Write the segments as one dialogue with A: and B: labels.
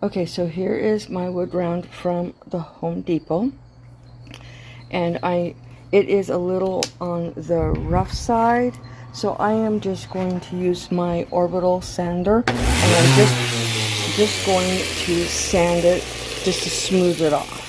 A: Okay, so here is my wood round from the Home Depot, and it is a little on the rough side, so I am just going to use my orbital sander, and I'm just going to sand it just to smooth it off.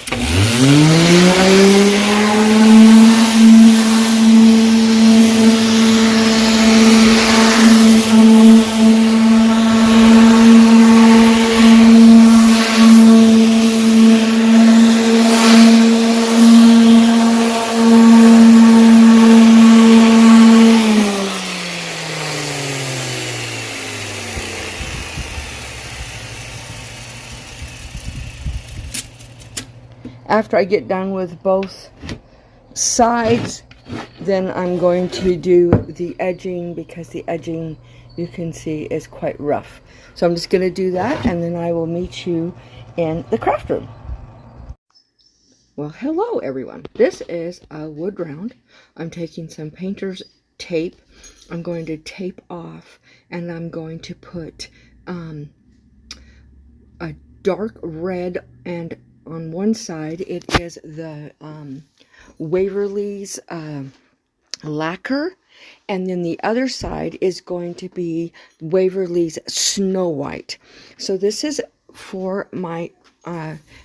A: After I get done with both sides, then I'm going to do the edging, because the edging, you can see, is quite rough. So I'm just going to do that, and then I will meet you in the craft room. Well, hello everyone. This is a wood round. I'm taking some painter's tape. I'm going to tape off, and I'm going to put a dark red, and on one side it is the Waverly's lacquer, and then the other side is going to be Waverly's Snow White. So this is for my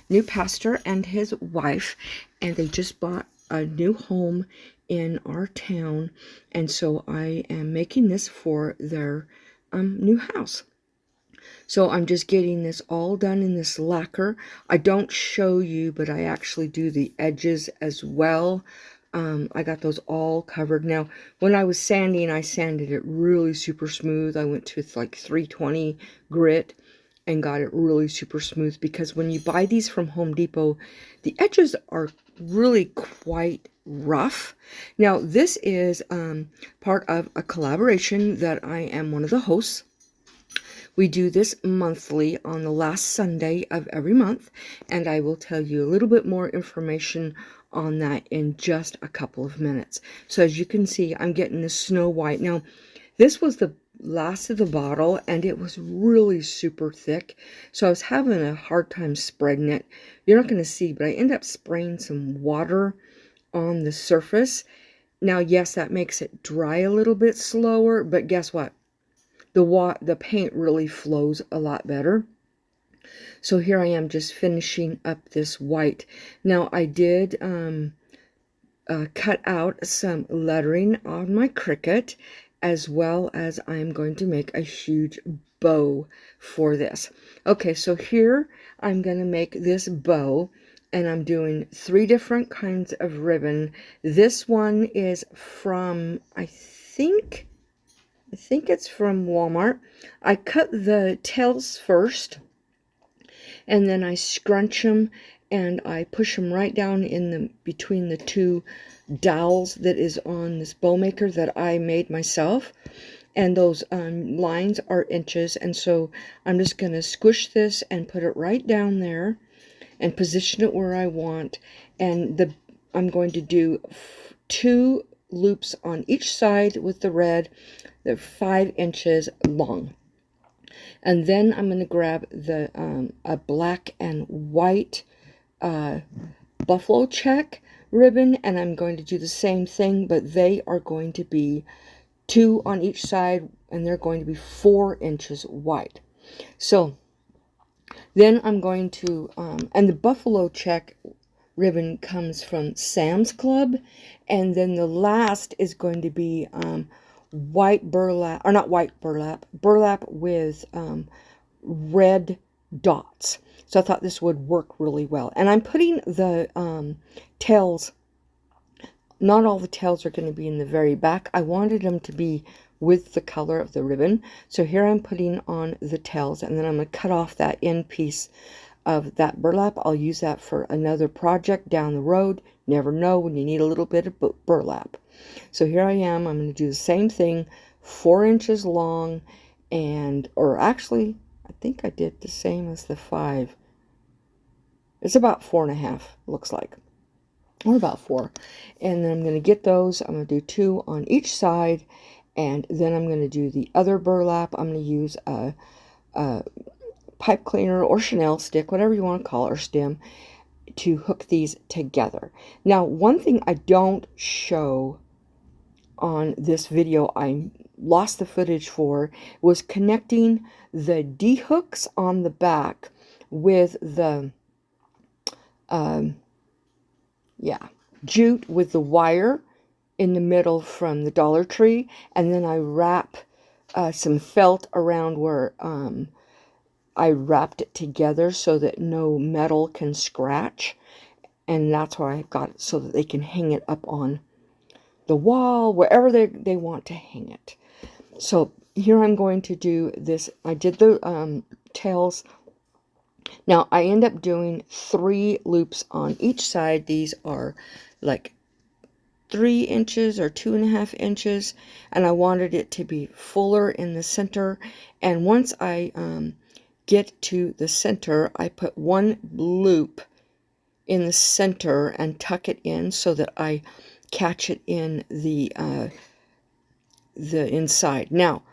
A: new pastor and his wife, and they just bought a new home in our town, and so I am making this for their new house. So I'm just getting this all done in this lacquer. I don't show you, but I actually do the edges as well. I got those all covered. Now, when I was sanding, I sanded it really super smooth. I went to like 320 grit and got it really super smooth, because when you buy these from Home Depot, the edges are really quite rough. Now, this is part of a collaboration that I am one of the hosts. We do this monthly on the last Sunday of every month, and I will tell you a little bit more information on that in just a couple of minutes. So as you can see, I'm getting the Snow White. Now, this was the last of the bottle, and it was really super thick, so I was having a hard time spreading it. You're not going to see, but I ended up spraying some water on the surface. Now, yes, that makes it dry a little bit slower, but guess what? The paint really flows a lot better. So here I am just finishing up this white. Now, I did cut out some lettering on my Cricut, as well as I'm going to make a huge bow for this. Okay, so here I'm going to make this bow, and I'm doing 3 different kinds of ribbon. This one is from, I think it's from Walmart. I cut the tails first, and then I scrunch them, and I push them right down in between the 2 dowels that is on this bow maker that I made myself. And those lines are inches, and so I'm just going to squish this and put it right down there and position it where I want. And I'm going to do 2 loops on each side with the red. They're 5 inches long. And then I'm going to grab a black and white buffalo check ribbon, and I'm going to do the same thing, but they are going to be 2 on each side, and they're going to be 4 inches wide. So then I'm going to, and the buffalo check ribbon comes from Sam's Club, and then the last is going to be white burlap, or not white burlap, burlap with red dots. So I thought this would work really well. And I'm putting the tails, not all the tails are going to be in the very back. I wanted them to be with the color of the ribbon. So here I'm putting on the tails, and then I'm going to cut off that end piece of that burlap. I'll use that for another project down the road. Never know when you need a little bit of burlap. So here I am. I'm going to do the same thing, 4 inches long, or actually, I think I did the same as the 5. It's about 4.5, looks like, or about 4. And then I'm going to get those. I'm going to do 2 on each side, and then I'm going to do the other burlap. I'm going to use a pipe cleaner or Chanel stick, whatever you want to call it, or stem, to hook these together. Now, one thing I don't show on this video, I lost the footage for, was connecting the D-hooks on the back with the jute with the wire in the middle from the Dollar Tree, and then I wrap some felt around where I wrapped it together so that no metal can scratch, and that's why I got it so that they can hang it up on the wall, wherever they want to hang it. So here I'm going to do this. I did the tails. Now I end up doing 3 loops on each side. These are like 3 inches or 2.5 inches, and I wanted it to be fuller in the center. And once I get to the center, I put 1 loop in the center and tuck it in so that I catch it in the inside. Now,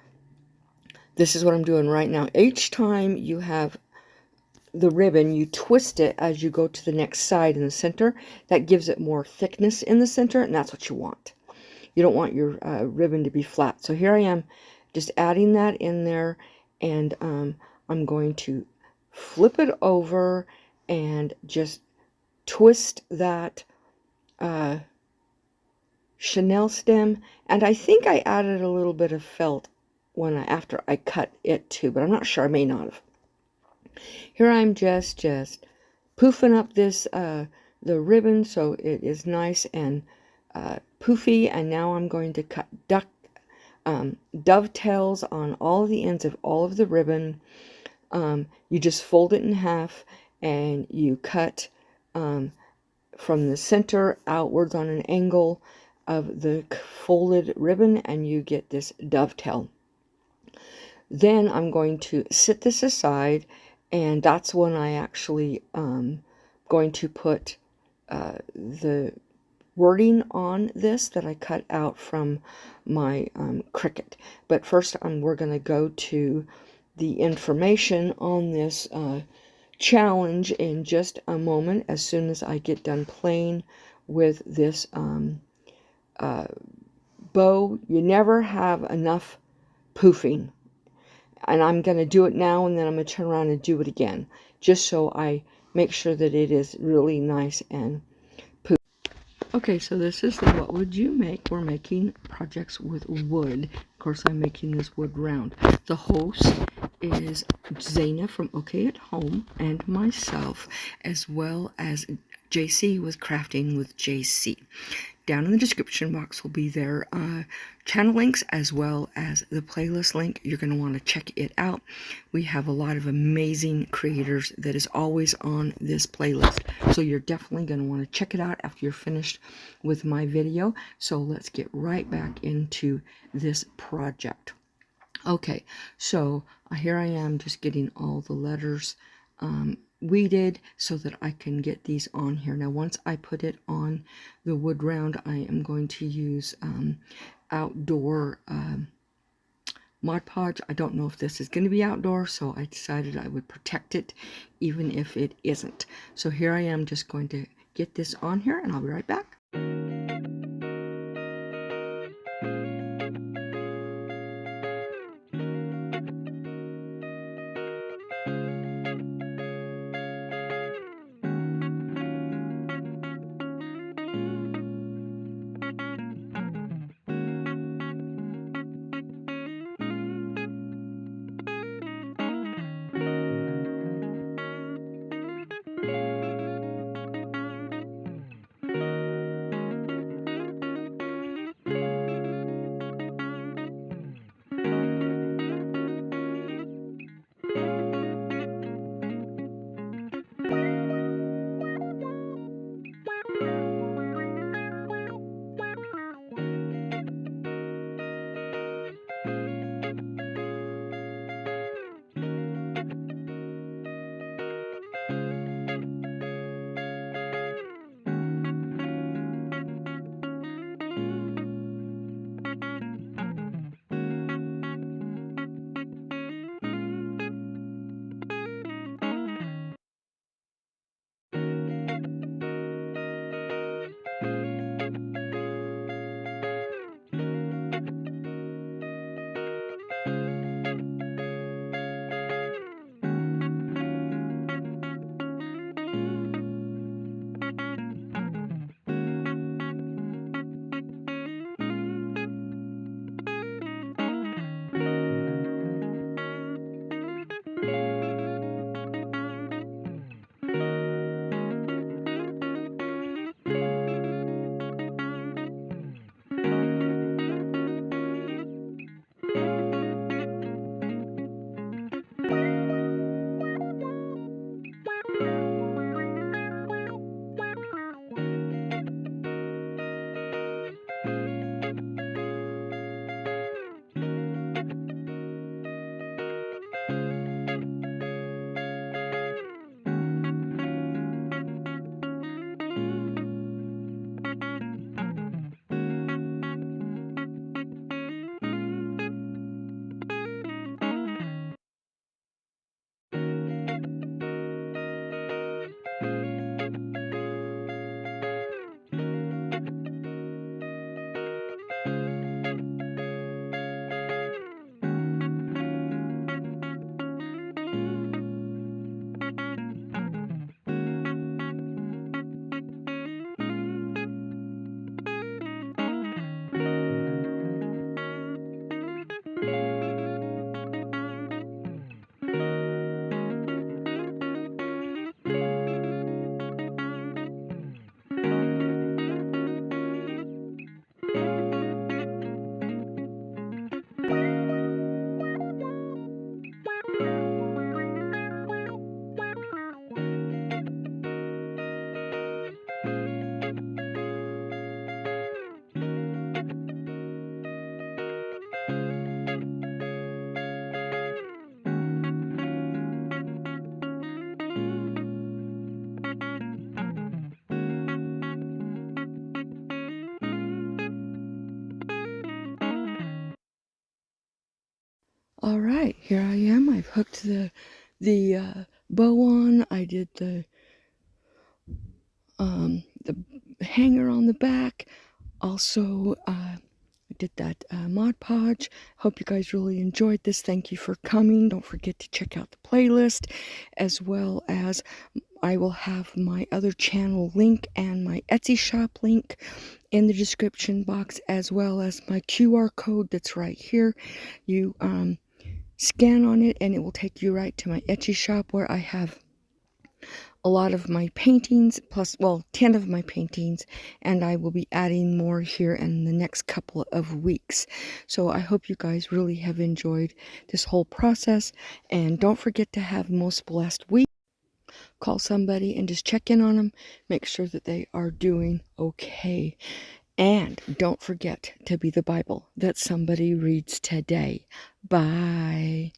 A: this is what I'm doing right now. Each time you have the ribbon, you twist it as you go to the next side in the center. That gives it more thickness in the center, and that's what you want. You don't want your ribbon to be flat. So here I am just adding that in there, and I'm going to flip it over and just twist that Chanel stem. And I think I added a little bit of felt after I cut it too, but I'm not sure. I may not have. Here I'm just poofing up this the ribbon so it is nice and poofy, and now I'm going to cut dovetails on all of the ends of all of the ribbon. You just fold it in half and you cut from the center outwards on an angle of the folded ribbon, and you get this dovetail. Then I'm going to sit this aside, and that's when I actually going to put the wording on this that I cut out from my Cricut. But first we're going to go to the information on this challenge in just a moment, as soon as I get done playing with this bow. You never have enough poofing. And I'm going to do it now, and then I'm going to turn around and do it again, just so I make sure that it is really nice and poofy. Okay, so this is the What Would You Make? We're making projects with wood. Of course, I'm making this wood round. The host is Zana from OK At Home, and myself, as well as JC with Crafting with JC. Down in the description box will be their channel links, as well as the playlist link. You're going to want to check it out. We have a lot of amazing creators that is always on this playlist, so you're definitely going to want to check it out after you're finished with my video. So let's get right back into this project. Okay, so here I am just getting all the letters weeded so that I can get these on here. Now, once I put it on the wood round, I am going to use outdoor Mod Podge. I don't know if this is going to be outdoor, so I decided I would protect it even if it isn't. So here I am just going to get this on here, and I'll be right back. All right, here I am. I've hooked the bow on. I did the hanger on the back. Also, I did that Mod Podge. Hope you guys really enjoyed this. Thank you for coming. Don't forget to check out the playlist, as well as I will have my other channel link and my Etsy shop link in the description box, as well as my QR code that's right here. You scan on it and it will take you right to my Etsy shop, where I have a lot of my paintings, plus, well, 10 of my paintings, and I will be adding more here in the next couple of weeks. So I hope you guys really have enjoyed this whole process, and don't forget to have the most blessed week. Call somebody and just check in on them, make sure that they are doing okay. And don't forget to be the Bible that somebody reads today. Bye.